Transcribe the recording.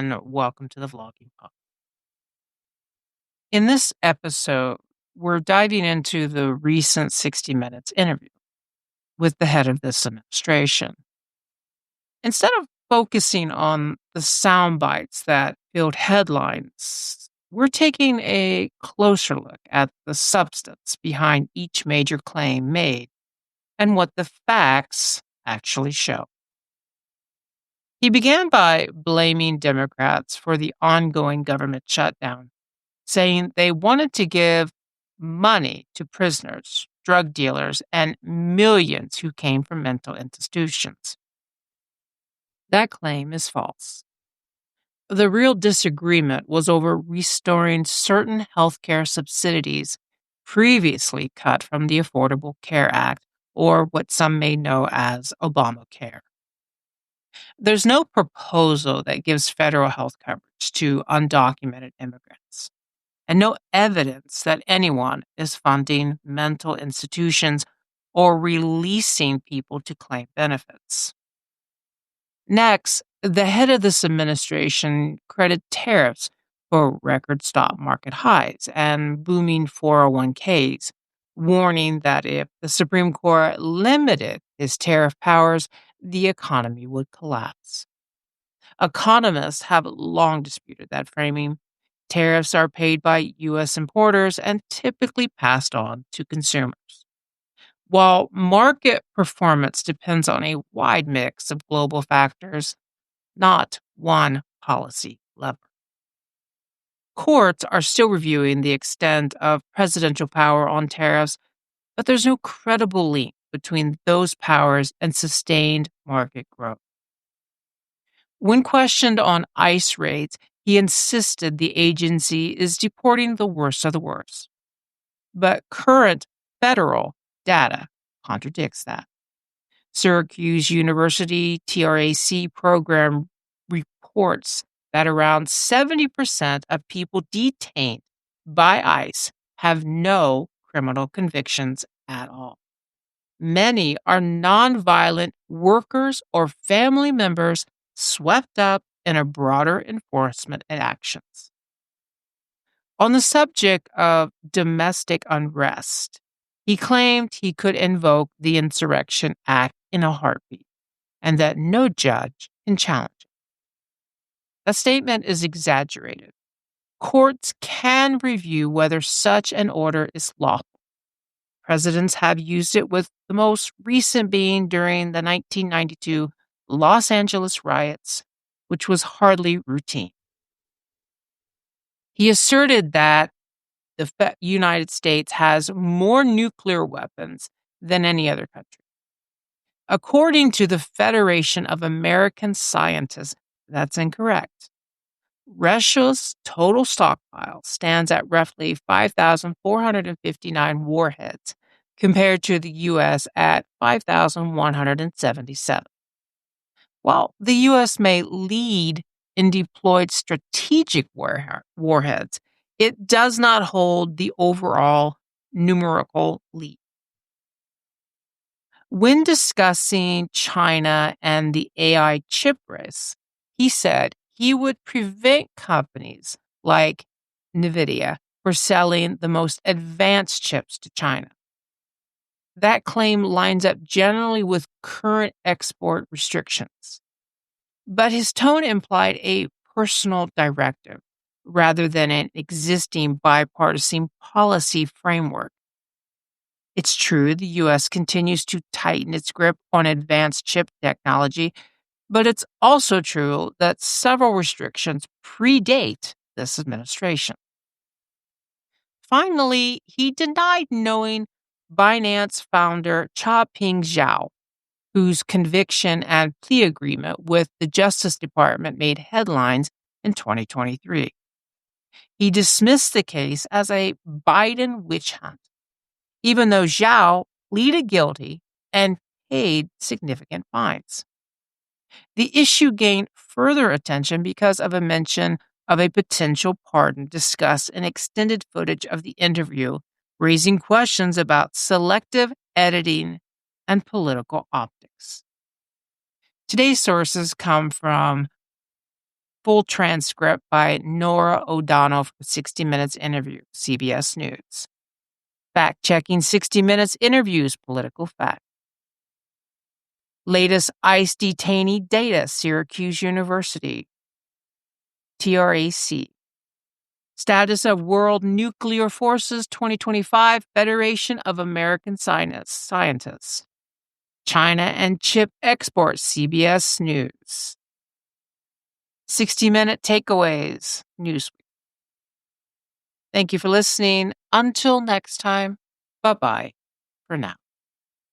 and welcome to the Vlogging Pod. In this episode, we're diving into the recent 60 Minutes interview with the head of this administration. Instead of focusing on the sound bites that filled headlines, we're taking a closer look at the substance behind each major claim made and what the facts actually show. He began by blaming Democrats for the ongoing government shutdown, saying they wanted to give money to prisoners, drug dealers, and millions who came from mental institutions. That claim is false. The real disagreement was over restoring certain healthcare subsidies previously cut from the Affordable Care Act, or what some may know as Obamacare. There's no proposal that gives federal health coverage to undocumented immigrants, and no evidence that anyone is funding mental institutions or releasing people to claim benefits. Next, the head of this administration credited tariffs for record stock market highs and booming 401ks, warning that if the Supreme Court limited his tariff powers, the economy would collapse. Economists have long disputed that framing. Tariffs are paid by U.S. importers and typically passed on to consumers. While market performance depends on a wide mix of global factors, not one policy lever. Courts are still reviewing the extent of presidential power on tariffs, but there's no credible link between those powers and sustained market growth. When questioned on ICE raids, he insisted the agency is deporting the worst of the worst. But current federal data contradicts that. Syracuse University TRAC program reports that around 70% of people detained by ICE have no criminal convictions at all. Many are nonviolent workers or family members swept up in a broader enforcement actions. On the subject of domestic unrest, he claimed he could invoke the Insurrection Act in a heartbeat and that no judge can challenge it. The statement is exaggerated. Courts can review whether such an order is lawful. Presidents have used it, with the most recent being during the 1992 Los Angeles riots, which was hardly routine. He asserted that the United States has more nuclear weapons than any other country. According to the Federation of American Scientists, that's incorrect. Russia's total stockpile stands at roughly 5,459 warheads, compared to the U.S. at 5,177. While the U.S. may lead in deployed strategic warheads, it does not hold the overall numerical lead. When discussing China and the AI chip race, he said he would prevent companies like NVIDIA from selling the most advanced chips to China. That claim lines up generally with current export restrictions. But his tone implied a personal directive rather than an existing bipartisan policy framework. It's true the U.S. continues to tighten its grip on advanced chip technology, but it's also true that several restrictions predate this administration. Finally, he denied knowing Binance founder Cha-Ping Zhao, whose conviction and plea agreement with the Justice Department made headlines in 2023. He dismissed the case as a Biden witch hunt, even though Zhao pleaded guilty and paid significant fines. The issue gained further attention because of a mention of a potential pardon discussed in extended footage of the interview, raising questions about selective editing and political optics. Today's sources come from Full transcript by Nora O'Donnell for 60 Minutes interview, CBS News. Fact-checking 60 Minutes interviews, political fact. Latest ICE detainee data, Syracuse University. TRAC. Status of World Nuclear Forces 2025, Federation of American Scientists. China and chip exports, CBS News. 60-minute takeaways, Newsweek. Thank you for listening. Until next time, bye-bye for now.